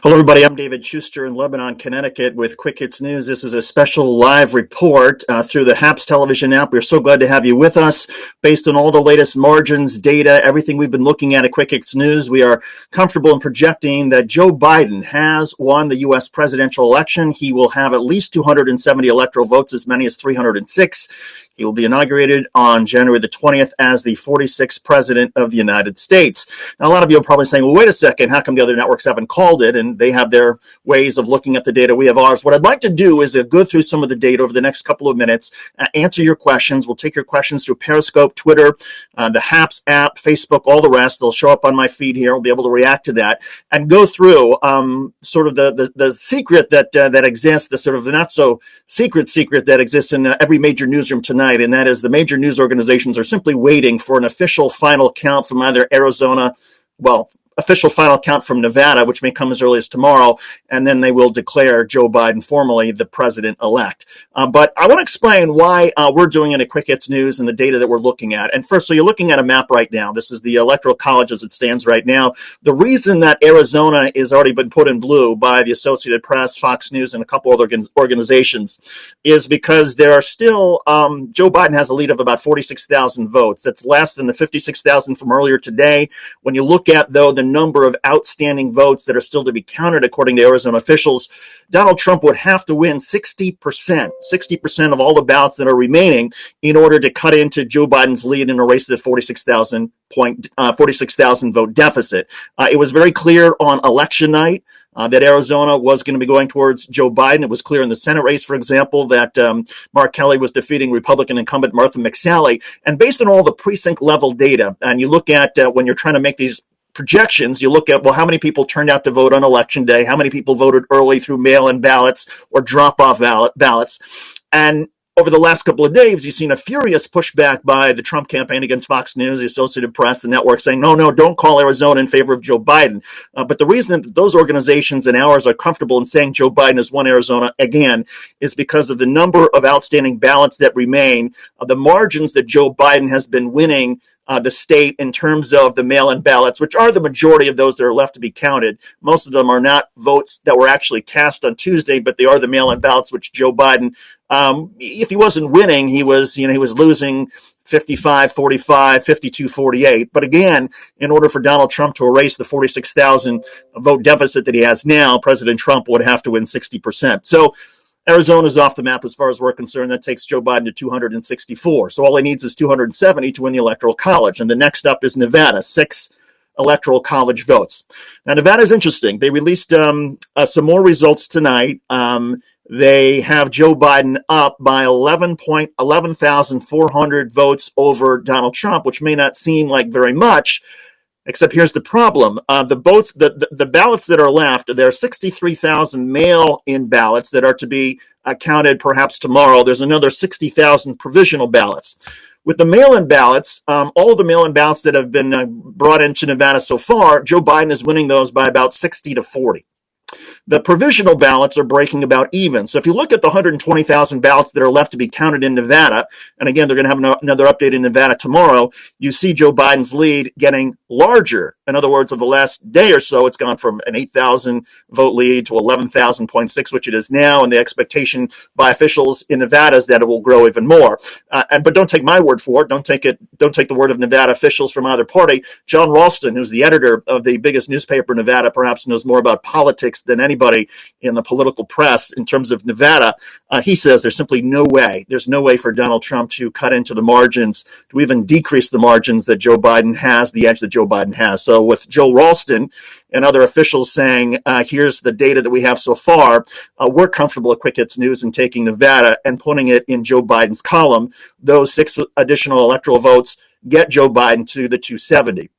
Hello, everybody. I'm David Schuster in Lebanon, Connecticut with Quick Hits News. This is a special live report through the HAPS television app. We're so glad to have you with us. Based on all the latest margins, data, everything we've been looking at Quick Hits News, we are comfortable in projecting that Joe Biden has won the U.S. presidential election. He will have at least 270 electoral votes, as many as 306. He will be inaugurated on January the 20th as the 46th president of the United States. Now, a lot of you are probably saying, well, wait a second, how come the other networks haven't called it? And they have their ways of looking at the data. We have ours. What I'd like to do is go through some of the data over the next couple of minutes, answer your questions. We'll take your questions through Periscope, Twitter, the HAPS app, Facebook, all the rest. They'll show up on my feed here. We'll be able to react to that and go through sort of the secret that exists, the sort of the not so secret that exists in every major newsroom tonight. And that is the major news organizations are simply waiting for an official final count from either Arizona, official final count from Nevada, which may come as early as tomorrow, and then they will declare Joe Biden formally the president-elect. But I want to explain why we're doing it at Quick Hits News and the data that we're looking at. And first, so you're looking at a map right now. This is the Electoral College as it stands right now. The reason that Arizona has already been put in blue by the Associated Press, Fox News, and a couple other organizations is because there are still, Joe Biden has a lead of about 46,000 votes. That's less than the 56,000 from earlier today. When you look at, though, the number of outstanding votes that are still to be counted, according to Arizona officials, Donald Trump would have to win 60% of all the ballots that are remaining in order to cut into Joe Biden's lead and erase the 46,000 vote deficit. It was very clear on election night that Arizona was going to be going towards Joe Biden. It was clear in the Senate race, for example, that Mark Kelly was defeating Republican incumbent Martha McSally. And based on all the precinct level data, and you look at when you're trying to make these projections, you look at, well, how many people turned out to vote on election day? How many people voted early through mail-in ballots or drop-off ballots? And over the last couple of days, you've seen a furious pushback by the Trump campaign against Fox News, the Associated Press, the network, saying, no, don't call Arizona in favor of Joe Biden. But the reason that those organizations and ours are comfortable in saying Joe Biden has won Arizona again is because of the number of outstanding ballots that remain, the margins that Joe Biden has been winning the state in terms of the mail-in ballots, which are the majority of those that are left to be counted. Most of them are not votes that were actually cast on Tuesday, but they are the mail-in ballots, which Joe Biden, if he wasn't winning, he was losing 55-45, 52-48. But again, in order for Donald Trump to erase the 46,000 vote deficit that he has now, President Trump would have to win 60%. So Arizona's off the map as far as we're concerned. That takes Joe Biden to 264. So all he needs is 270 to win the Electoral College. And the next up is Nevada, 6 Electoral College votes. Now, Nevada's interesting. They released some more results tonight. They have Joe Biden up by 11,400 votes over Donald Trump, which may not seem like very much. Except here's the problem. The ballots that are left, there are 63,000 mail-in ballots that are to be counted perhaps tomorrow. There's another 60,000 provisional ballots. With the mail-in ballots, all the mail-in ballots that have been brought into Nevada so far, Joe Biden is winning those by about 60-40. The provisional ballots are breaking about even. So if you look at the 120,000 ballots that are left to be counted in Nevada, and again, they're going to have another update in Nevada tomorrow, you see Joe Biden's lead getting larger. In other words, of the last day or so, it's gone from an 8,000 vote lead to 11,000.6, which it is now. And the expectation by officials in Nevada is that it will grow even more. But don't take my word for it. Don't take the word of Nevada officials from either party. John Ralston, who's the editor of the biggest newspaper in Nevada, perhaps knows more about politics than anybody in the political press in terms of Nevada. He says there's simply no way. There's no way for Donald Trump to cut into the margins, to even decrease the margins that Joe Biden has, the edge that Joe Biden has. So with Joe Ralston and other officials saying, here's the data that we have so far, we're comfortable at Quick Hits News in taking Nevada and putting it in Joe Biden's column. Those 6 additional electoral votes get Joe Biden to the 270.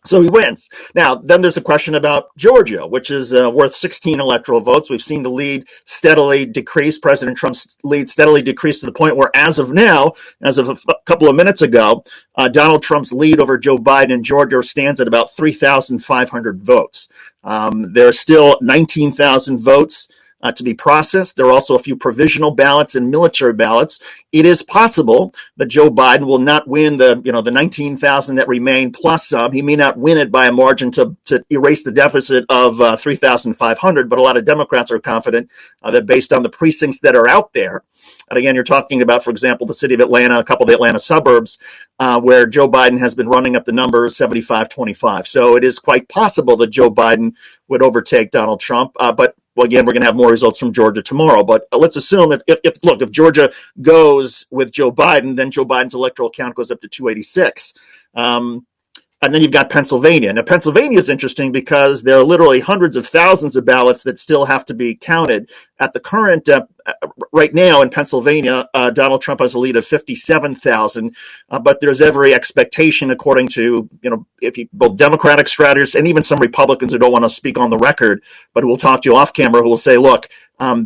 So he wins. Now, then there's a question about Georgia, which is worth 16 electoral votes. We've seen the lead steadily decrease, President Trump's lead steadily decrease to the point where as of now, as of a couple of minutes ago, Donald Trump's lead over Joe Biden in Georgia stands at about 3,500 votes. There are still 19,000 votes to be processed. There are also a few provisional ballots and military ballots. It is possible that Joe Biden will not win the 19,000 that remain plus some. He may not win it by a margin to erase the deficit of 3,500, but a lot of Democrats are confident that based on the precincts that are out there, and again, you're talking about, for example, the city of Atlanta, a couple of the Atlanta suburbs, where Joe Biden has been running up the number 75-25. So it is quite possible that Joe Biden would overtake Donald Trump. But well, again, we're going to have more results from Georgia tomorrow. But let's assume if Georgia goes with Joe Biden, then Joe Biden's electoral count goes up to 286. And then you've got Pennsylvania. Now, Pennsylvania is interesting because there are literally hundreds of thousands of ballots that still have to be counted. At the current, right now in Pennsylvania, Donald Trump has a lead of 57,000, but there's every expectation, according to, both Democratic strategists and even some Republicans who don't want to speak on the record, but who will talk to you off camera, who will say, look,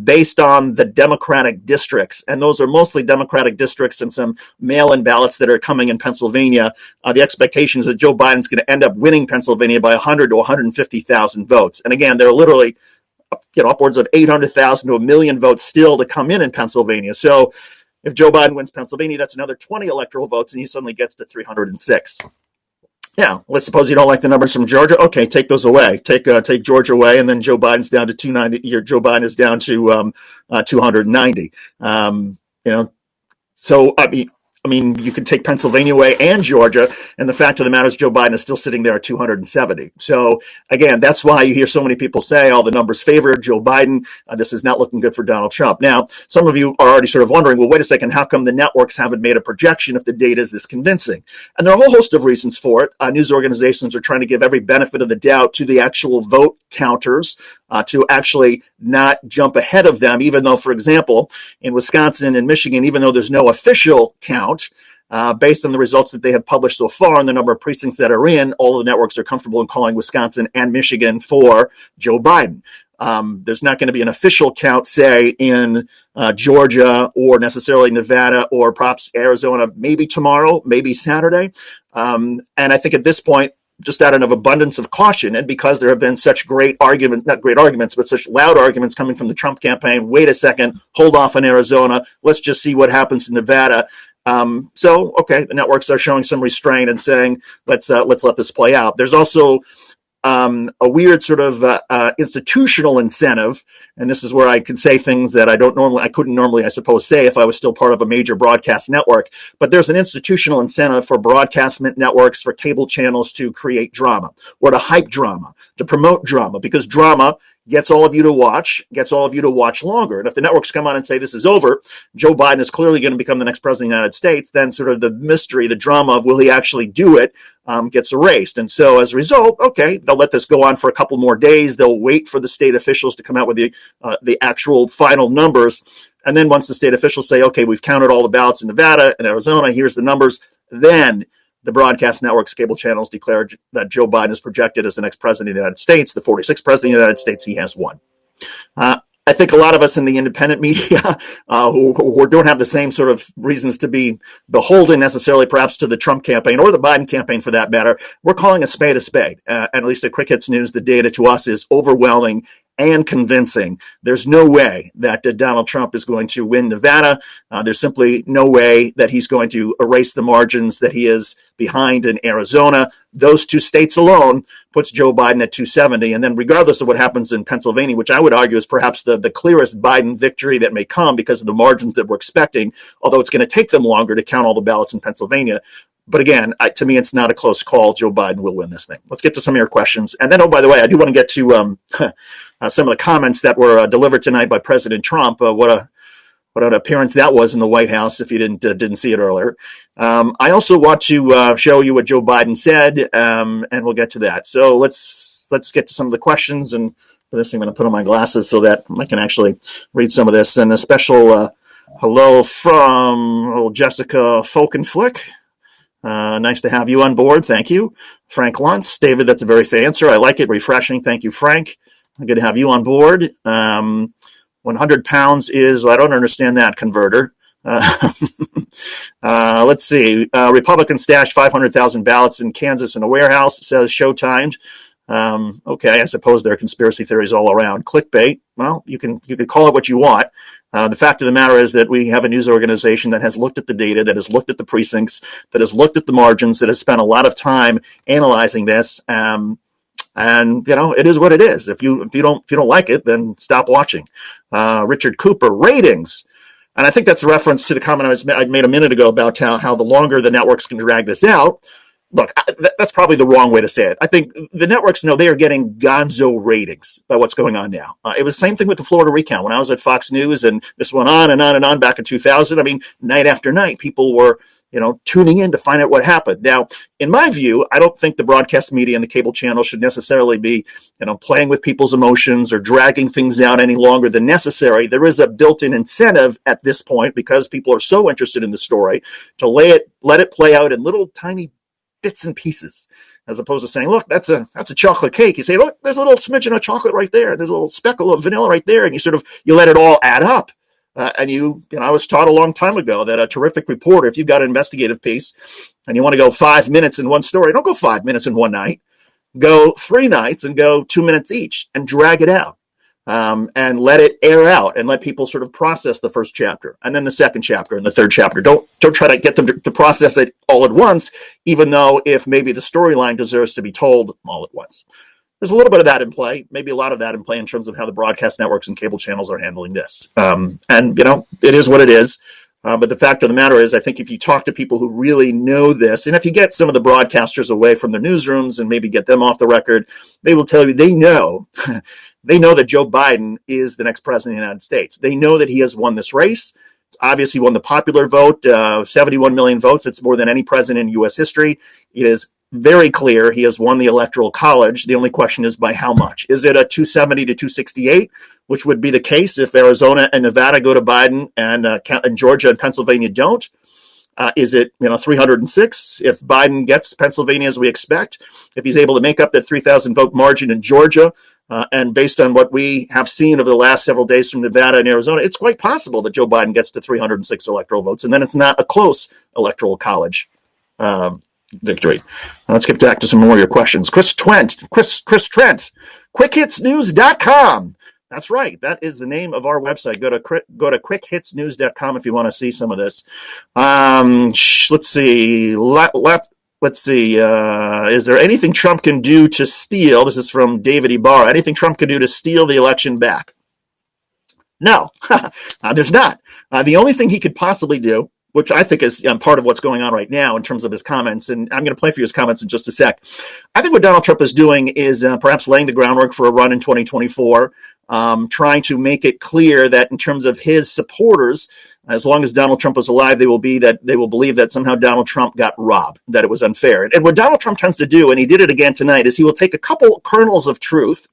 based on the Democratic districts, and those are mostly Democratic districts and some mail-in ballots that are coming in Pennsylvania, the expectation is that Joe Biden's going to end up winning Pennsylvania by 100 to 150,000 votes. And again, there are literally upwards of 800,000 to a million votes still to come in Pennsylvania. So if Joe Biden wins Pennsylvania, that's another 20 electoral votes, and he suddenly gets to 306. Yeah, let's suppose you don't like the numbers from Georgia. Okay, take those away. Take Georgia away, and then Joe Biden's down to 290. Joe Biden is down to 290. So I mean, you could take Pennsylvania away and Georgia, and the fact of the matter is Joe Biden is still sitting there at 270. So again, that's why you hear so many people say, "Oh, the numbers favor Joe Biden. This is not looking good for Donald Trump." Now, some of you are already sort of wondering, well, wait a second, how come the networks haven't made a projection if the data is this convincing? And there are a whole host of reasons for it. News organizations are trying to give every benefit of the doubt to the actual vote counters, to actually not jump ahead of them, even though, for example, in Wisconsin and Michigan, even though there's no official count, based on the results that they have published so far and the number of precincts that are in, all the networks are comfortable in calling Wisconsin and Michigan for Joe Biden. There's not going to be an official count, say, in Georgia or necessarily Nevada or perhaps Arizona, maybe tomorrow, maybe Saturday. And I think at this point, just out of abundance of caution, and because there have been such great arguments, not great arguments, but such loud arguments coming from the Trump campaign, wait a second, hold off on Arizona, let's just see what happens in Nevada. Okay, the networks are showing some restraint and saying, let's let this play out. There's also a weird sort of institutional incentive, and this is where I could say things that I couldn't normally, I suppose, say if I was still part of a major broadcast network. But there's an institutional incentive for broadcast networks, for cable channels to create drama or to hype drama, to promote drama, because drama gets all of you to watch longer. And if the networks come on and say this is over, Joe Biden is clearly going to become the next president of the United States, then sort of the mystery, the drama of will he actually do it, gets erased. And so as a result, okay, they'll let this go on for a couple more days. They'll wait for the state officials to come out with the actual final numbers. And then once the state officials say, okay, we've counted all the ballots in Nevada and Arizona, here's the numbers, then the broadcast networks, cable channels declare that Joe Biden is projected as the next president of the United States, the 46th president of the United States. He has won. I think a lot of us in the independent media who don't have the same sort of reasons to be beholden necessarily perhaps to the Trump campaign or the Biden campaign for that matter, we're calling a spade a spade. And at least at Quick Hits News, the data to us is overwhelming and convincing. There's no way that Donald Trump is going to win Nevada. There's simply no way that he's going to erase the margins that he is behind in Arizona. Those two states alone puts Joe Biden at 270. And then regardless of what happens in Pennsylvania, which I would argue is perhaps the clearest Biden victory that may come because of the margins that we're expecting, although it's going to take them longer to count all the ballots in Pennsylvania. But again, to me, it's not a close call. Joe Biden will win this thing. Let's get to some of your questions. And then, oh, by the way, I do want to get to some of the comments that were delivered tonight by President Trump. What an appearance that was in the White House, if you didn't see it earlier. I also want to show you what Joe Biden said, and we'll get to that. So let's get to some of the questions. And for this, I'm going to put on my glasses so that I can actually read some of this. And a special hello from Jessica Folkenflick. Nice to have you on board. Thank you. Frank Luntz. David, that's a very fair answer. I like it. Refreshing. Thank you, Frank. I'm good to have you on board. 100 pounds is, well, I don't understand that, converter. Let's see. Republicans stashed 500,000 ballots in Kansas in a warehouse, says Showtime. Okay, I suppose there are conspiracy theories all around. Clickbait, well, you can call it what you want. The fact of the matter is that we have a news organization that has looked at the data, that has looked at the precincts, that has looked at the margins, that has spent a lot of time analyzing this. And it is what it is. If you don't like it, then stop watching. Richard Cooper, ratings. And I think that's a reference to the comment I made a minute ago about how the longer the networks can drag this out. Look, that's probably the wrong way to say it. I think the networks know they are getting gonzo ratings by what's going on now. It was the same thing with the Florida recount. When I was at Fox News and this went on and on and on back in 2000, I mean, night after night, people were tuning in to find out what happened. Now, in my view, I don't think the broadcast media and the cable channel should necessarily be, playing with people's emotions or dragging things out any longer than necessary. There is a built-in incentive at this point because people are so interested in the story to let it play out in little tiny bits and pieces, as opposed to saying, look, that's a chocolate cake. You say, look, there's a little smidgen of chocolate right there. There's a little speckle of vanilla right there. And you let it all add up. I was taught a long time ago that a terrific reporter, if you've got an investigative piece and you want to go 5 minutes in one story, don't go 5 minutes in one night. Go 3 nights and go 2 minutes each and drag it out. And let it air out and let people sort of process the first chapter and then the second chapter and the third chapter. Don't try to get them to process it all at once, even though if maybe the storyline deserves to be told all at once. There's a little bit of that in play, maybe a lot of that in play in terms of how the broadcast networks and cable channels are handling this. It is what it is. But the fact of the matter is, I think if you talk to people who really know this, and if you get some of the broadcasters away from their newsrooms and maybe get them off the record, they will tell you they know they know that Joe Biden is the next president of the United States. They know that he has won this race. It's obviously won the popular vote, 71 million votes. It's more than any president in U.S. history. It is very clear he has won the Electoral College. The only question is by how much. Is it a 270 to 268, which would be the case if Arizona and Nevada go to Biden and Georgia and Pennsylvania don't? Is it 306 if Biden gets Pennsylvania as we expect? If he's able to make up that 3,000 vote margin in Georgia, and based on what we have seen over the last several days from Nevada and Arizona, it's quite possible that Joe Biden gets to 306 electoral votes, and then it's not a close Electoral College victory. Let's get back to some more of your questions. Chris Trent, quickhitsnews.com. That's right. That is the name of our website. Go to quickhitsnews.com if you want to see some of this. Let's see. Let's see. Is there anything Trump can do to steal? This is from David Ibarra. Anything Trump can do to steal the election back? No, there's not. The only thing he could possibly do, which I think is part of what's going on right now in terms of his comments, and I'm going to play for you his comments in just a sec. I think what Donald Trump is doing is perhaps laying the groundwork for a run in 2024, trying to make it clear that in terms of his supporters, as long as Donald Trump is alive, they will believe that somehow Donald Trump got robbed, that it was unfair. And what Donald Trump tends to do, and he did it again tonight, is he will take a couple kernels of truth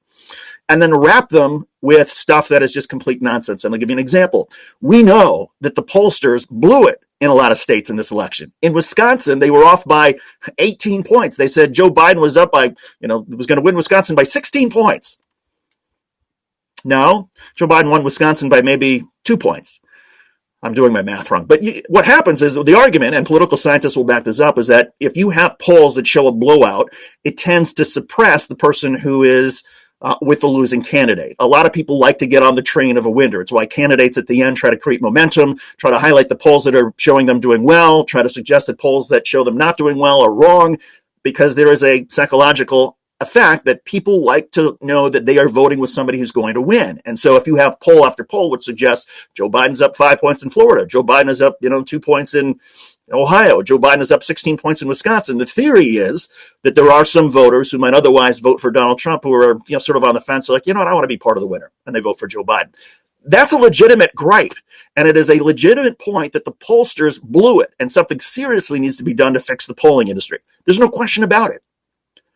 and then wrap them with stuff that is just complete nonsense. And I'll give you an example. We know that the pollsters blew it in a lot of states in this election. In Wisconsin, they were off by 18 points. They said Joe Biden was up by, was going to win Wisconsin by 16 points. No, Joe Biden won Wisconsin by maybe 2 points. I'm doing my math wrong. But what happens is the argument, and political scientists will back this up, is that if you have polls that show a blowout, it tends to suppress the person who is with the losing candidate. A lot of people like to get on the train of a winner. It's why candidates at the end try to create momentum, try to highlight the polls that are showing them doing well, try to suggest that polls that show them not doing well are wrong, because there is a psychological effect that people like to know that they are voting with somebody who's going to win. And so if you have poll after poll which suggests Joe Biden's up 5 points in Florida, Joe Biden is up 2 points in Ohio, Joe Biden is up 16 points in Wisconsin, the theory is that there are some voters who might otherwise vote for Donald Trump who are sort of on the fence, like, I want to be part of the winner, and they vote for Joe Biden. That's a legitimate gripe, and it is a legitimate point that the pollsters blew it, and something seriously needs to be done to fix the polling industry. There's no question about it.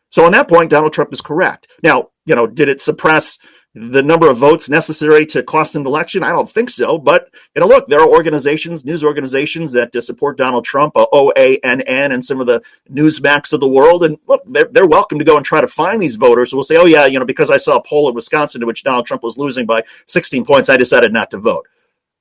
So on that point, Donald Trump is correct. Now, did it suppress the number of votes necessary to cost him the election? I don't think so. But, look, there are organizations, news organizations that support Donald Trump, OANN and some of the Newsmax of the world. And look, they're welcome to go and try to find these voters who will say, oh, yeah, because I saw a poll in Wisconsin in which Donald Trump was losing by 16 points, I decided not to vote.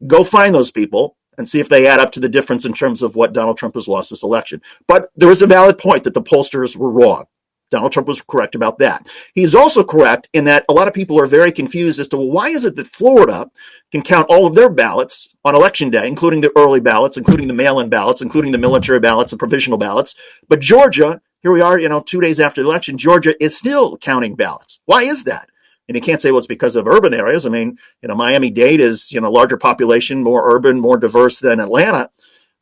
Go find those people and see if they add up to the difference in terms of what Donald Trump has lost this election. But there is a valid point that the pollsters were wrong. Donald Trump was correct about that. He's also correct in that a lot of people are very confused as to, well, why is it that Florida can count all of their ballots on election day, including the early ballots, including the mail-in ballots, including the military ballots and provisional ballots. But Georgia, here we are, 2 days after the election, Georgia is still counting ballots. Why is that? And you can't say, well, it's because of urban areas. I mean, Miami-Dade is, larger population, more urban, more diverse than Atlanta.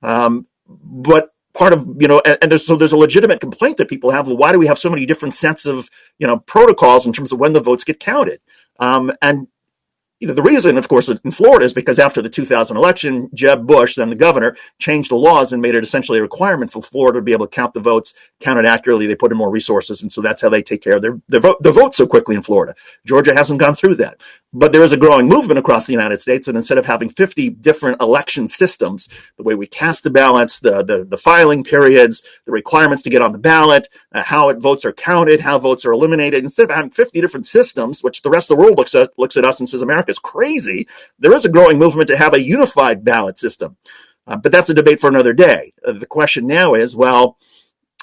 But part of, and there's a legitimate complaint that people have. Well, why do we have so many different sets of, protocols in terms of when the votes get counted? And the reason, of course, in Florida is because after the 2000 election, Jeb Bush, then the governor, changed the laws and made it essentially a requirement for Florida to be able to count the votes, count it accurately. They put in more resources, and so that's how they take care of their vote so quickly in Florida. Georgia hasn't gone through that. But there is a growing movement across the United States, and instead of having 50 different election systems, the way we cast the ballots, the filing periods, the requirements to get on the ballot, how votes are counted, how votes are eliminated, instead of having 50 different systems, which the rest of the world looks at us and says America's crazy, there is a growing movement to have a unified ballot system. But that's a debate for another day. The question now is, well,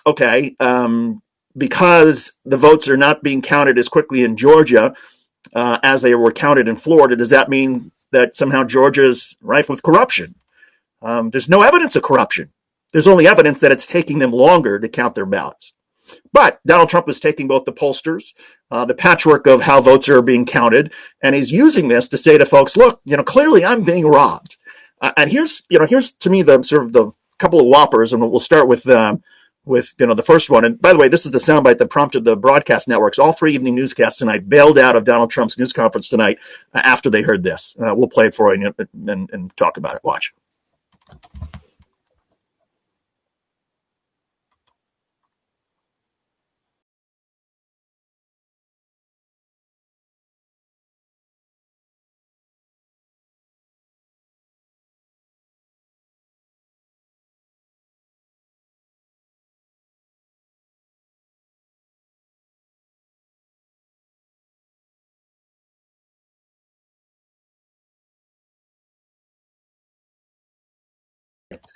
okay, because the votes are not being counted as quickly in Georgia as they were counted in Florida, does that mean that somehow Georgia is rife with corruption? There's no evidence of corruption. There's only evidence that it's taking them longer to count their ballots. But Donald Trump is taking both the pollsters, the patchwork of how votes are being counted, and he's using this to say to folks, look, clearly I'm being robbed. And here's to me the sort of the couple of whoppers, and we'll start with the first one. And by the way, this is the soundbite that prompted the broadcast networks. All 3 evening newscasts tonight bailed out of Donald Trump's news conference tonight after they heard this. We'll play it for you and talk about it. Watch.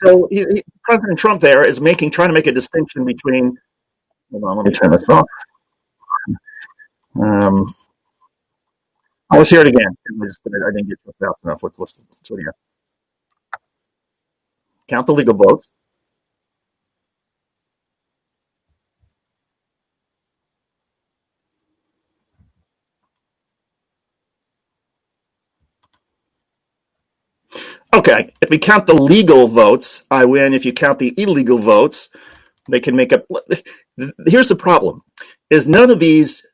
So President Trump there is trying to make a distinction between. Hold on, let me turn this off. Let's hear it again. I didn't get fast enough. Let's listen to it again. Count the legal votes. Okay, if we count the legal votes, I win. If you count the illegal votes, they can make up. Here's the problem: is none of these,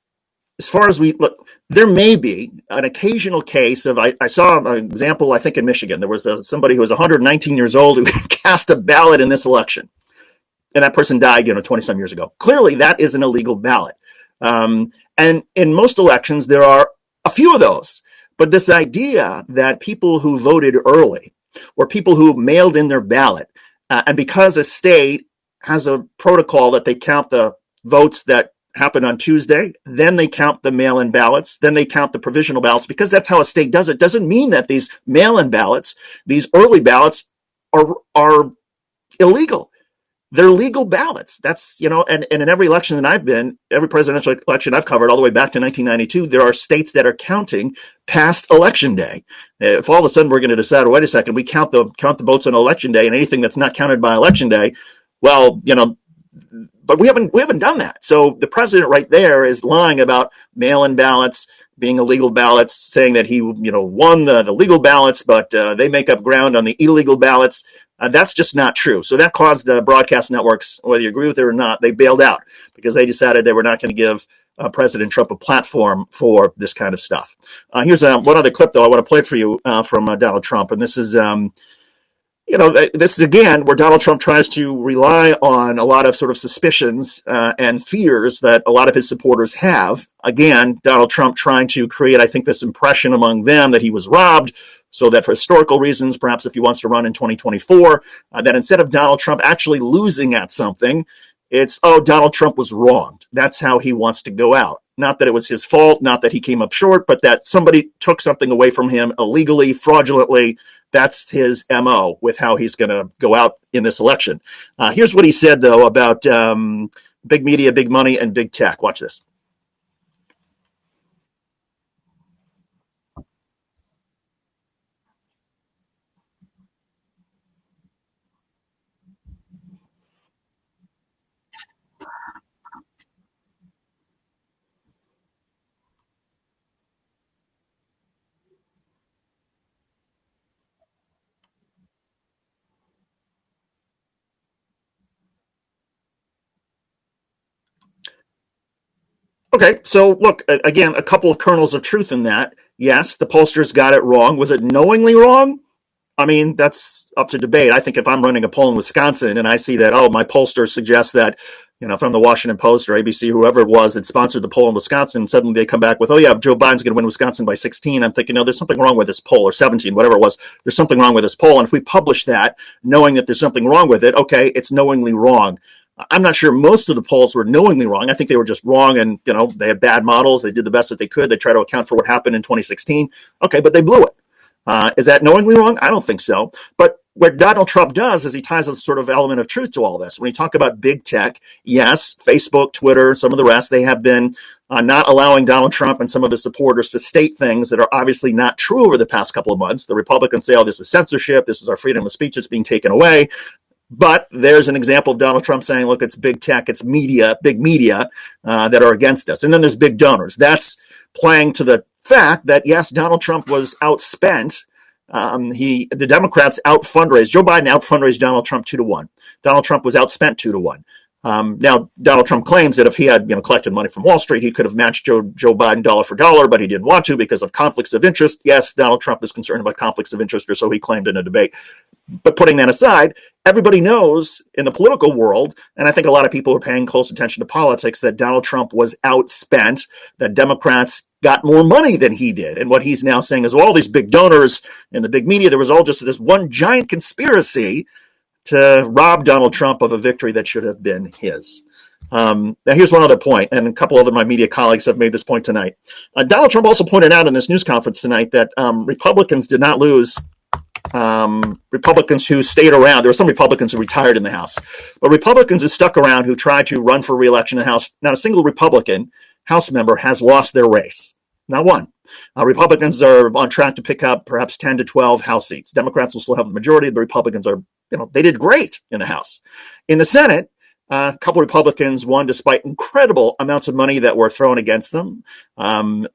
as far as we look, there may be an occasional case of. I saw an example. I think in Michigan, there was somebody who was 119 years old who cast a ballot in this election, and that person died, 20 some years ago. Clearly, that is an illegal ballot. And in most elections, there are a few of those. But this idea that people who voted early or people who mailed in their ballot, and because a state has a protocol that they count the votes that happen on Tuesday, then they count the mail-in ballots, then they count the provisional ballots, because that's how a state does it, doesn't mean that these mail-in ballots, these early ballots are illegal. They're legal ballots. That's, and in every election that I've been, every presidential election I've covered all the way back to 1992, there are states that are counting past election day. If all of a sudden we're going to decide, wait a second, we count the votes on election day, and anything that's not counted by election day, well, but we haven't done that. So the president right there is lying about mail-in ballots being illegal ballots, saying that he, won the legal ballots, but they make up ground on the illegal ballots. That's just not true. So that caused the broadcast networks, whether you agree with it or not, they bailed out because they decided they were not going to give President Trump a platform for this kind of stuff. Here's one other clip, though, I want to play for you from Donald Trump. And this is, this is, again, where Donald Trump tries to rely on a lot of sort of suspicions and fears that a lot of his supporters have. Again, Donald Trump trying to create, I think, this impression among them that he was robbed, so that for historical reasons, perhaps if he wants to run in 2024, that instead of Donald Trump actually losing at something, it's, Donald Trump was wronged. That's how he wants to go out. Not that it was his fault, not that he came up short, but that somebody took something away from him illegally, fraudulently. That's his MO with how he's going to go out in this election. Here's what he said, though, about big media, big money, and big tech. Watch this. Okay, so look, again, a couple of kernels of truth in that. Yes, the pollsters got it wrong. Was it knowingly wrong? I mean, that's up to debate. I think if I'm running a poll in Wisconsin and I see that, oh, my pollster suggests that, from the Washington Post or ABC, whoever it was that sponsored the poll in Wisconsin, and suddenly they come back with, oh, yeah, Joe Biden's going to win Wisconsin by 16. I'm thinking, no, there's something wrong with this poll, or 17, whatever it was. There's something wrong with this poll. And if we publish that, knowing that there's something wrong with it, okay, it's knowingly wrong. I'm not sure most of the polls were knowingly wrong. I think they were just wrong, and they had bad models. They did the best that they could. They tried to account for what happened in 2016. Okay, but they blew it. Is that knowingly wrong? I don't think so. But what Donald Trump does is he ties a sort of element of truth to all this. When you talk about big tech, yes, Facebook, Twitter, some of the rest, they have been not allowing Donald Trump and some of his supporters to state things that are obviously not true over the past couple of months. The Republicans say, oh, this is censorship. This is our freedom of speech that's being taken away. But there's an example of Donald Trump saying, look, it's big tech, it's media, big media that are against us. And then there's big donors. That's playing to the fact that, yes, Donald Trump was outspent. The Democrats out fundraised. Joe Biden out fundraised Donald Trump 2-1. Donald Trump was outspent 2-1. Now, Donald Trump claims that if he had collected money from Wall Street, he could have matched Joe Biden dollar for dollar, but he didn't want to because of conflicts of interest. Yes, Donald Trump is concerned about conflicts of interest, or so he claimed in a debate. But putting that aside, everybody knows in the political world, and I think a lot of people are paying close attention to politics, that Donald Trump was outspent, that Democrats got more money than he did. And what he's now saying is, well, all these big donors and the big media, there was all just this one giant conspiracy to rob Donald Trump of a victory that should have been his. Now, here's one other point, and a couple of my media colleagues have made this point tonight. Donald Trump also pointed out in this news conference tonight that Republicans did not lose. Republicans who stayed around. There were some Republicans who retired in the House, but Republicans who stuck around, who tried to run for re-election in the House, not a single Republican House member has lost their race. Not one. Republicans are on track to pick up perhaps 10 to 12 House seats. Democrats will still have the majority. The Republicans are, they did great in the House. In the Senate, a couple of Republicans won despite incredible amounts of money that were thrown against them.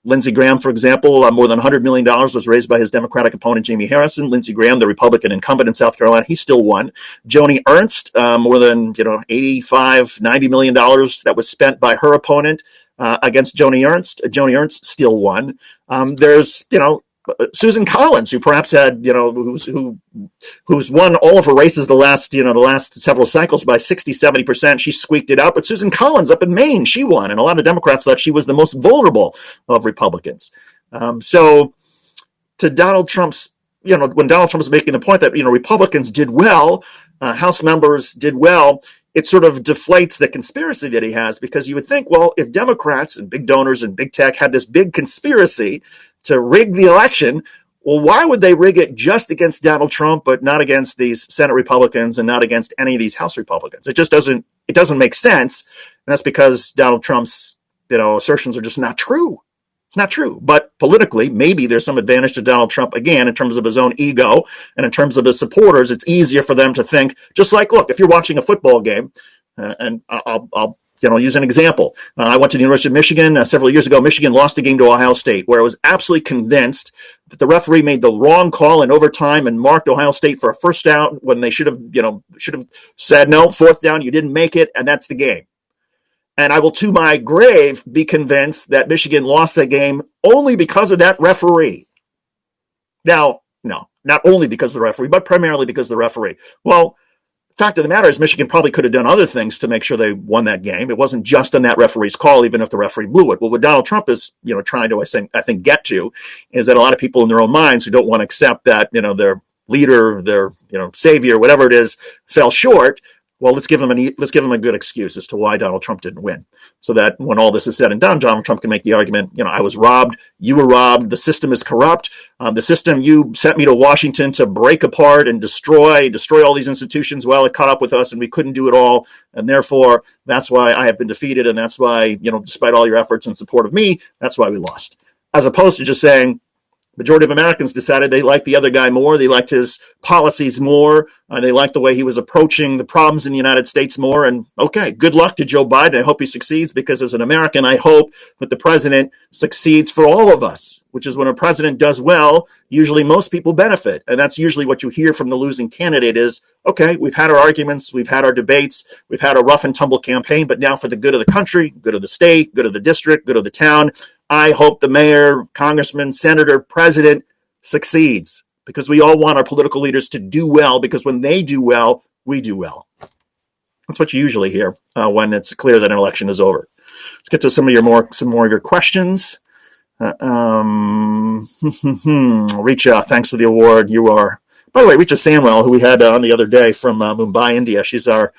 Lindsey Graham, for example, more than $100 million was raised by his Democratic opponent, Jamie Harrison. Lindsey Graham, the Republican incumbent in South Carolina, he still won. Joni Ernst, more than $85, $90 million that was spent by her opponent against Joni Ernst. Joni Ernst still won. There's, Susan Collins, who perhaps had, who's won all of her races the last several cycles by 60-70%. She squeaked it out. But Susan Collins up in Maine, she won. And a lot of Democrats thought she was the most vulnerable of Republicans. So to Donald Trump's, when Donald Trump was making the point that, Republicans did well, House members did well, it sort of deflates the conspiracy that he has, because you would think, well, if Democrats and big donors and big tech had this big conspiracy to rig the election, well, why would they rig it just against Donald Trump, but not against these Senate Republicans and not against any of these House Republicans? It just doesn't make sense. And that's because Donald Trump's, assertions are just not true. It's not true. But politically, maybe there's some advantage to Donald Trump, again, in terms of his own ego and in terms of his supporters. It's easier for them to think, just like, look, if you're watching a football game, and I'll use an example. I went to the University of Michigan several years ago. Michigan lost a game to Ohio State, where I was absolutely convinced that the referee made the wrong call in overtime and marked Ohio State for a first down when they should have said, no, fourth down, you didn't make it, and that's the game. And I will, to my grave, be convinced that Michigan lost that game only because of that referee. Now, no, not only because of the referee, but primarily because of the referee. Well, fact of the matter is Michigan probably could have done other things to make sure they won that game. It wasn't just on that referee's call, even if the referee blew it. Well, what Donald Trump is, trying to, I think, get to is that a lot of people in their own minds who don't want to accept that, their leader, their, savior, whatever it is, fell short. Well, let's give him a good excuse as to why Donald Trump didn't win, so that when all this is said and done, Donald Trump can make the argument, I was robbed, you were robbed, the system is corrupt, the system you sent me to Washington to break apart and destroy all these institutions. Well, it caught up with us and we couldn't do it all, and therefore that's why I have been defeated, and that's why, despite all your efforts and support of me, that's why we lost. As opposed to just saying, majority of Americans decided they liked the other guy more. They liked his policies more. They liked the way he was approaching the problems in the United States more. And okay, good luck to Joe Biden. I hope he succeeds, because as an American, I hope that the president succeeds for all of us, which is when a president does well, usually most people benefit. And that's usually what you hear from the losing candidate is, okay, we've had our arguments, we've had our debates, we've had a rough and tumble campaign, but now for the good of the country, good of the state, good of the district, good of the town, I hope the mayor, congressman, senator, president succeeds, because we all want our political leaders to do well, because when they do well, we do well. That's what you usually hear when it's clear that an election is over. Let's get to some more of your questions. Richa, thanks for the award. You are, by the way, Richa Sanwal, who we had on the other day from Mumbai, India. She's our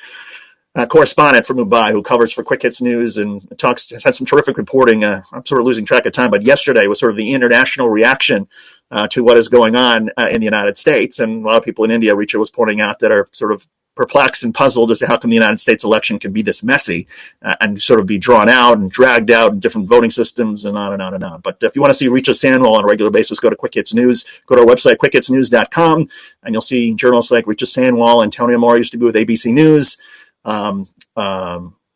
correspondent from Mumbai, who covers for Quick Hits News and had some terrific reporting. I'm sort of losing track of time, but yesterday was sort of the international reaction to what is going on in the United States. And a lot of people in India, Richa was pointing out, that are sort of perplexed and puzzled as to how come the United States election can be this messy and sort of be drawn out and dragged out in different voting systems and on and on and on. But if you want to see Richa Sanwal on a regular basis, go to Quick Hits News, go to our website, quickhitsnews.com, and you'll see journalists like Richa Sanwal. Antonio Moore used to be with ABC News.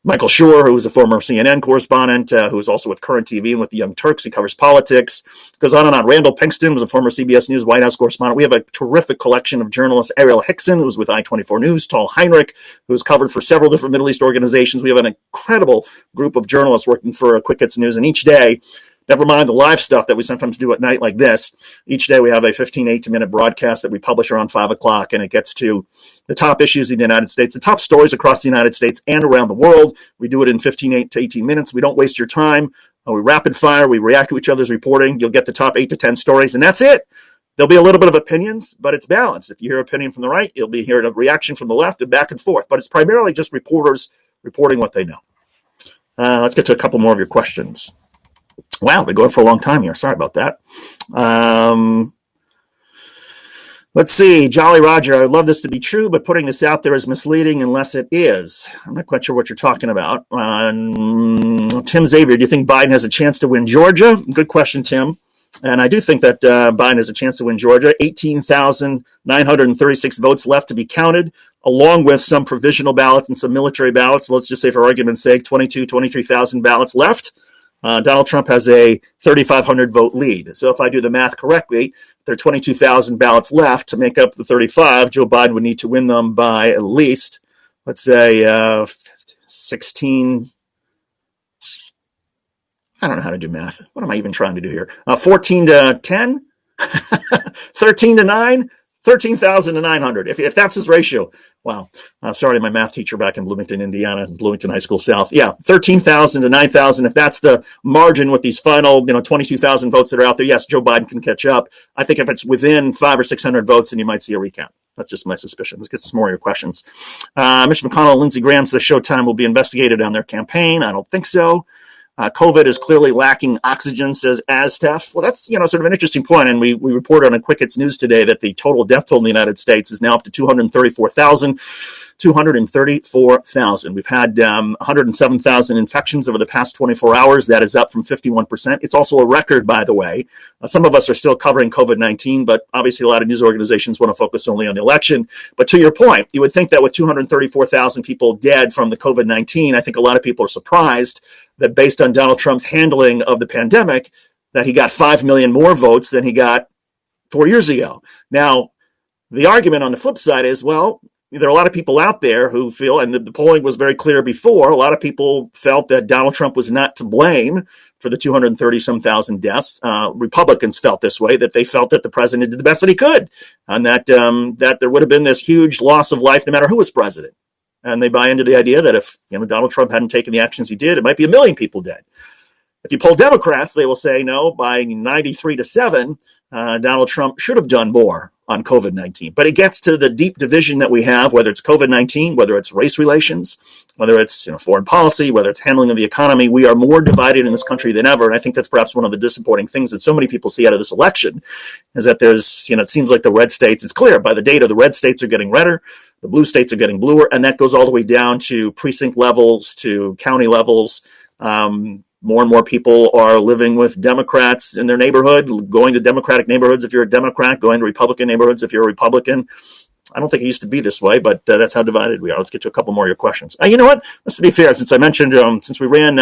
Michael Schur, who was a former CNN correspondent, who was also with Current TV and with the Young Turks. He covers politics. Goes on and on. Randall Pinkston was a former CBS News White House correspondent. We have a terrific collection of journalists. Ariel Hickson, who was with I-24 News. Tal Heinrich, who has covered for several different Middle East organizations. We have an incredible group of journalists working for Quick Hits News. And each day, never mind the live stuff that we sometimes do at night like this, each day we have a 15, 18-minute broadcast that we publish around 5 o'clock, and it gets to the top issues in the United States, the top stories across the United States and around the world. We do it in 15 to 18 minutes. We don't waste your time. We rapid fire. We react to each other's reporting. You'll get the top 8 to 10 stories, and that's it. There'll be a little bit of opinions, but it's balanced. If you hear opinion from the right, you'll be hearing a reaction from the left and back and forth. But it's primarily just reporters reporting what they know. Let's get to a couple more of your questions. Wow, we're going for a long time here. Sorry about that. Let's see. Jolly Roger, I would love this to be true, but putting this out there is misleading unless it is. I'm not quite sure what you're talking about. Tim Xavier, do you think Biden has a chance to win Georgia? Good question, Tim. And I do think that Biden has a chance to win Georgia. 18,936 votes left to be counted, along with some provisional ballots and some military ballots. Let's just say, for argument's sake, 23,000 ballots left. Donald Trump has a 3,500 vote lead. So if I do the math correctly, there are 22,000 ballots left to make up the 35. Joe Biden would need to win them by at least, let's say, 16. I don't know how to do math. What am I even trying to do here? 14 to 10? 13 to 9? 13,900. If that's his ratio. Wow. Sorry to my math teacher back in Bloomington, Indiana, Bloomington High School South. Yeah, 13,000 to 9,000. If that's the margin with these final, 22,000 votes that are out there, yes, Joe Biden can catch up. I think if it's within 500 or 600 votes, then you might see a recount. That's just my suspicion. Let's get some more of your questions. Mitch McConnell and Lindsey Graham says Showtime will be investigated on their campaign. I don't think so. COVID is clearly lacking oxygen, says Aztef. Well, that's, sort of an interesting point. And we reported on a Quick Hits News today that the total death toll in the United States is now up to 234,000. 234,000. We've had 107,000 infections over the past 24 hours. That is up from 51%. It's also a record, by the way. Some of us are still covering COVID-19, but obviously a lot of news organizations want to focus only on the election. But to your point, you would think that with 234,000 people dead from the COVID-19, I think a lot of people are surprised that based on Donald Trump's handling of the pandemic, that he got 5 million more votes than he got 4 years ago. Now, the argument on the flip side is, well, there are a lot of people out there who feel, and the polling was very clear before, a lot of people felt that Donald Trump was not to blame for the 230-some thousand deaths. Republicans felt this way, that they felt that the president did the best that he could, and that there would have been this huge loss of life no matter who was president. And they buy into the idea that if Donald Trump hadn't taken the actions he did, it might be 1 million people dead. If you poll Democrats, they will say, no, by 93-7, Donald Trump should have done more on COVID-19. But it gets to the deep division that we have, whether it's COVID-19, whether it's race relations, whether it's foreign policy, whether it's handling of the economy. We are more divided in this country than ever. And I think that's perhaps one of the disappointing things that so many people see out of this election, is that there's, it seems like the red states, it's clear by the data, the red states are getting redder, the blue states are getting bluer, and that goes all the way down to precinct levels, to county levels. More and more people are living with Democrats in their neighborhood, going to Democratic neighborhoods if you're a Democrat, going to Republican neighborhoods if you're a Republican. I don't think it used to be this way, but that's how divided we are. Let's get to a couple more of your questions. You know what? Just to be fair, since I mentioned, since we ran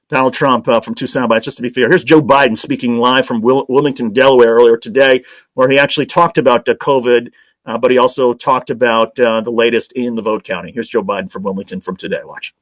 Donald Trump from two soundbites, just to be fair, here's Joe Biden speaking live from Wilmington, Delaware earlier today, where he actually talked about COVID, but he also talked about the latest in the vote counting. Here's Joe Biden from Wilmington from today. Watch.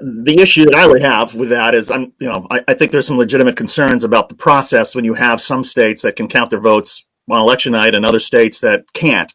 The issue that I would have with that is, I think there's some legitimate concerns about the process when you have some states that can count their votes on election night and other states that can't.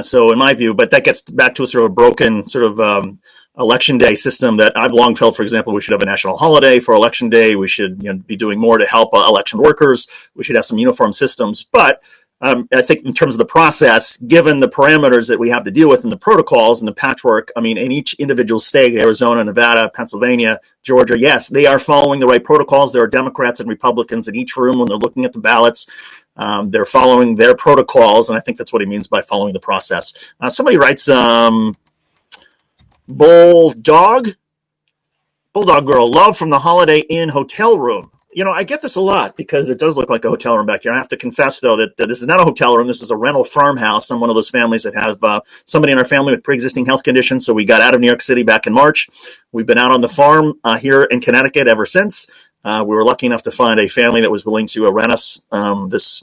So in my view, but that gets back to a sort of broken sort of election day system that I've long felt, for example, we should have a national holiday for election day. We should be doing more to help election workers. We should have some uniform systems. But I think in terms of the process, given the parameters that we have to deal with and the protocols and the patchwork, in each individual state, Arizona, Nevada, Pennsylvania, Georgia, yes, they are following the right protocols. There are Democrats and Republicans in each room when they're looking at the ballots. They're following their protocols, and I think that's what he means by following the process. Somebody writes, Bulldog Girl, love from the Holiday Inn hotel room. I get this a lot because it does look like a hotel room back here. I have to confess, though, that this is not a hotel room. This is a rental farmhouse. I'm one of those families that have somebody in our family with pre-existing health conditions. So we got out of New York City back in March. We've been out on the farm here in Connecticut ever since. We were lucky enough to find a family that was willing to rent us this,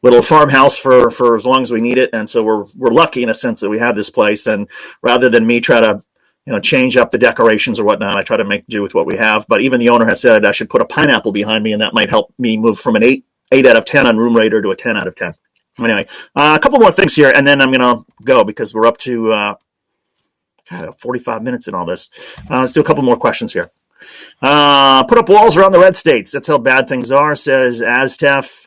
little farmhouse for as long as we need it. And so we're lucky in a sense that we have this place. And rather than me try to change up the decorations or whatnot, I try to make do with what we have. But even the owner has said I should put a pineapple behind me, and that might help me move from an 8 out of 10 on Room Rater to a 10 out of 10. Anyway, a couple more things here, and then I'm going to go because we're up to 45 minutes in all this. Let's do a couple more questions here. Put up walls around the red states. That's how bad things are, says Aztef.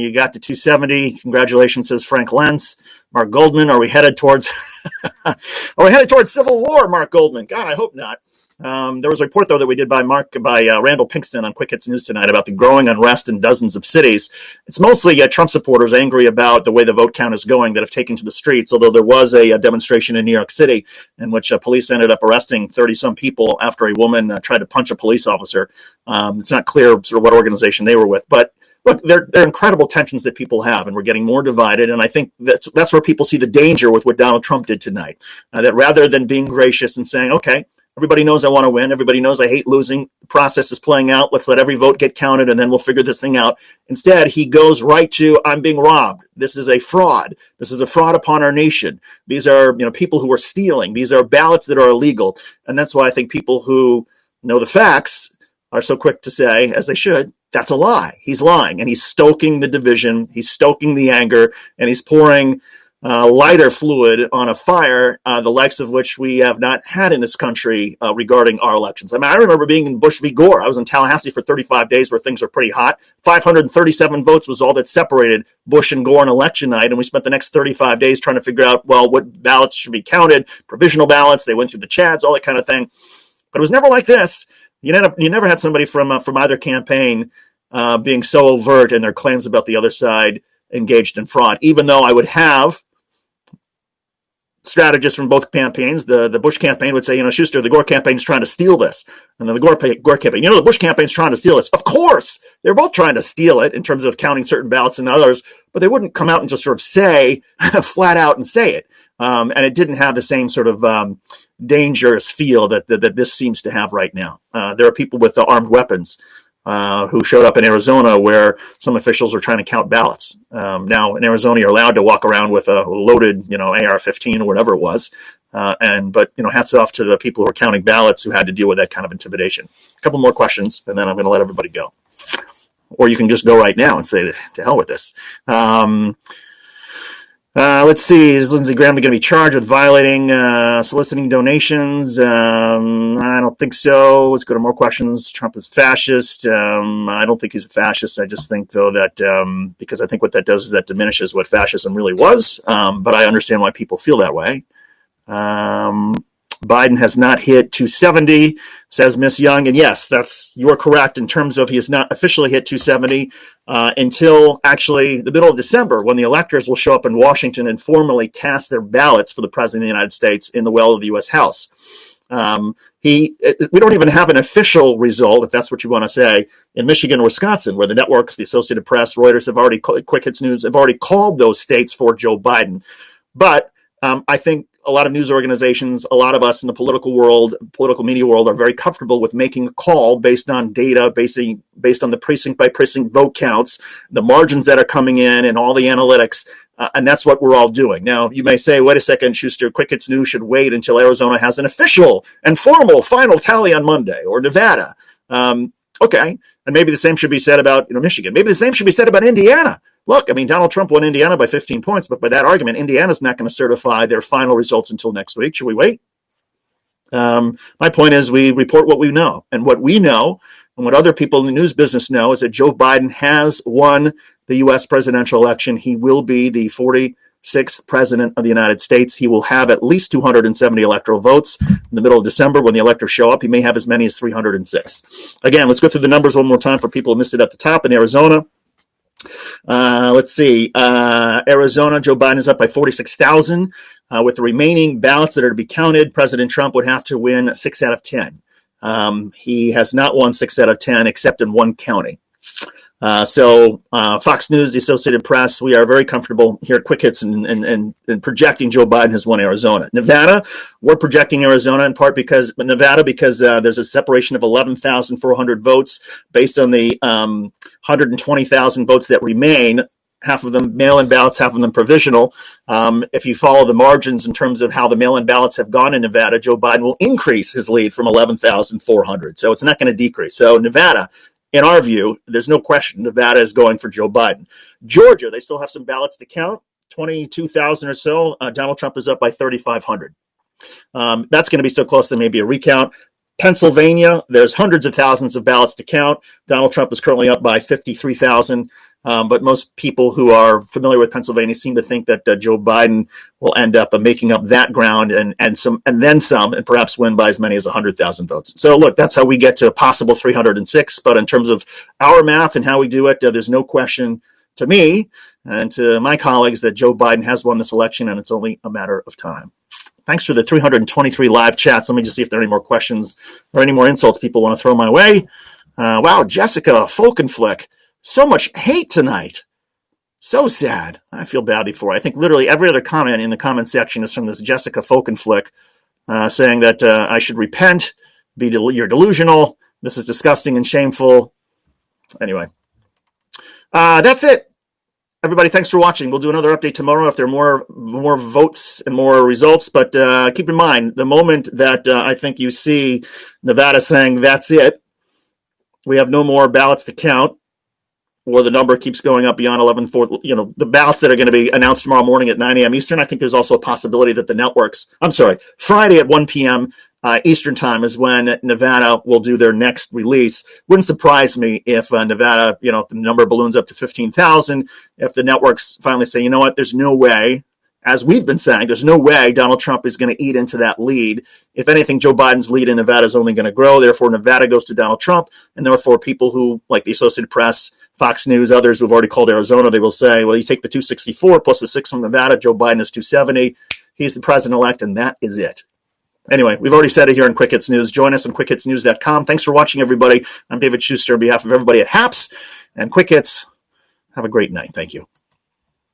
You got to 270. Congratulations, says Frank Lenz. Mark Goldman, are we headed towards civil war, Mark Goldman? God, I hope not. There was a report, though, that we did by Randall Pinkston on Quick Hits News tonight about the growing unrest in dozens of cities. It's mostly Trump supporters angry about the way the vote count is going that have taken to the streets, although there was a demonstration in New York City in which police ended up arresting 30-some people after a woman tried to punch a police officer. It's not clear sort of what organization they were with, but look, they're incredible tensions that people have, and we're getting more divided. And I think that's where people see the danger with what Donald Trump did tonight. That rather than being gracious and saying, okay, Everybody knows I want to win. Everybody knows I hate losing. The process is playing out. Let's let every vote get counted, and then we'll figure this thing out. Instead, he goes right to, I'm being robbed. This is a fraud. This is a fraud upon our nation. These are, people who are stealing. These are ballots that are illegal. And that's why I think people who know the facts are so quick to say, as they should, that's a lie. He's lying, and he's stoking the division. He's stoking the anger, and he's pouring lighter fluid on a fire, the likes of which we have not had in this country regarding our elections. I mean, I remember being in Bush v. Gore. I was in Tallahassee for 35 days where things were pretty hot. 537 votes was all that separated Bush and Gore on election night, and we spent the next 35 days trying to figure out, well, what ballots should be counted, provisional ballots. They went through the chads, all that kind of thing. But it was never like this. You never had somebody from either campaign being so overt in their claims about the other side engaged in fraud, even though I would have strategists from both campaigns. The Bush campaign would say, Schuster, the Gore campaign is trying to steal this. And then the Gore campaign, the Bush campaign is trying to steal this. Of course, they're both trying to steal it in terms of counting certain ballots and others, but they wouldn't come out and just sort of say, flat out and say it. And it didn't have the same sort of dangerous feel that this seems to have right now. There are people with armed weapons who showed up in Arizona where some officials were trying to count ballots. Now, in Arizona, you're allowed to walk around with a loaded, AR-15 or whatever it was. But hats off to the people who are counting ballots who had to deal with that kind of intimidation. A couple more questions, and then I'm going to let everybody go. Or you can just go right now and say, to hell with this. Let's see. Is Lindsey Graham going to be charged with violating, soliciting donations? I don't think so. Let's go to more questions. Trump is fascist. I don't think he's a fascist. I just think, though, that because I think what that does is that diminishes what fascism really was. But I understand why people feel that way. Biden has not hit 270, says Miss Young. And yes, you're correct in terms of he has not officially hit 270 until actually the middle of December, when the electors will show up in Washington and formally cast their ballots for the president of the United States in the well of the U.S. House. We don't even have an official result, if that's what you want to say, in Michigan or Wisconsin, where the networks, the Associated Press, Reuters have already, Quick Hits News have already called those states for Joe Biden. But I think a lot of news organizations, a lot of us in the political media world, are very comfortable with making a call based on data, based on the precinct by precinct vote counts, the margins that are coming in, and all the analytics. And that's what we're all doing. Now, you may say, wait a second, Schuster, Quick Hits News should wait until Arizona has an official and formal final tally on Monday, or Nevada. Okay. And maybe the same should be said about Michigan. Maybe the same should be said about Indiana. Look, I mean, Donald Trump won Indiana by 15 points, but by that argument, Indiana's not going to certify their final results until next week. Should we wait? My point is we report what we know. And what we know, and what other people in the news business know, is that Joe Biden has won the U.S. presidential election. He will be the 46th president of the United States. He will have at least 270 electoral votes in the middle of December when the electors show up. He may have as many as 306. Again, let's go through the numbers one more time for people who missed it at the top. In Arizona, let's see. Arizona, Joe Biden is up by 46,000. With the remaining ballots that are to be counted, President Trump would have to win 6 out of 10. He has not won 6 out of 10 except in one county. So Fox News, the Associated Press, we are very comfortable here at Quick Hits and projecting Joe Biden has won Arizona. Nevada, we're projecting Arizona in part because there's a separation of 11,400 votes based on the 120,000 votes that remain. Half of them mail-in ballots, half of them provisional. If you follow the margins in terms of how the mail-in ballots have gone in Nevada, Joe Biden will increase his lead from 11,400. So it's not going to decrease. So Nevada, in our view, there's no question Nevada is going for Joe Biden. Georgia, they still have some ballots to count, 22,000 or so. Donald Trump is up by 3,500. That's going to be so close that maybe a recount. Pennsylvania, there's hundreds of thousands of ballots to count. Donald Trump is currently up by 53,000. But most people who are familiar with Pennsylvania seem to think that Joe Biden will end up making up that ground and then some, and perhaps win by as many as 100,000 votes. So look, that's how we get to a possible 306. But in terms of our math and how we do it, there's no question to me and to my colleagues that Joe Biden has won this election, and it's only a matter of time. Thanks for the 323 live chats. Let me just see if there are any more questions or any more insults people want to throw my way. Wow, Jessica Folkenflick. So much hate tonight. So sad. I feel badly for her. I think literally every other comment in the comment section is from this Jessica Folkenflick. saying that I should repent, you're delusional, this is disgusting and shameful. Anyway, that's it. Everybody, thanks for watching. We'll do another update tomorrow if there are more votes and more results. But keep in mind, the moment that I think you see Nevada saying that's it, we have no more ballots to count, or the number keeps going up beyond 11/4, the ballots that are going to be announced tomorrow morning at 9 a.m. Eastern. I think there's also a possibility that the networks, Friday at 1 p.m. Eastern time is when Nevada will do their next release. Wouldn't surprise me if Nevada, the number balloons up to 15,000, if the networks finally say, you know what, there's no way, as we've been saying, there's no way Donald Trump is going to eat into that lead. If anything, Joe Biden's lead in Nevada is only going to grow. Therefore, Nevada goes to Donald Trump, and therefore people who, like the Associated Press, Fox News, others who've already called Arizona, they will say, well, you take the 264 plus the 6 from Nevada, Joe Biden is 270. He's the president-elect, and that is it. Anyway, we've already said it here on Quick Hits News. Join us on quickhitsnews.com. Thanks for watching, everybody. I'm David Schuster on behalf of everybody at HAPS and Quick Hits. Have a great night. Thank you.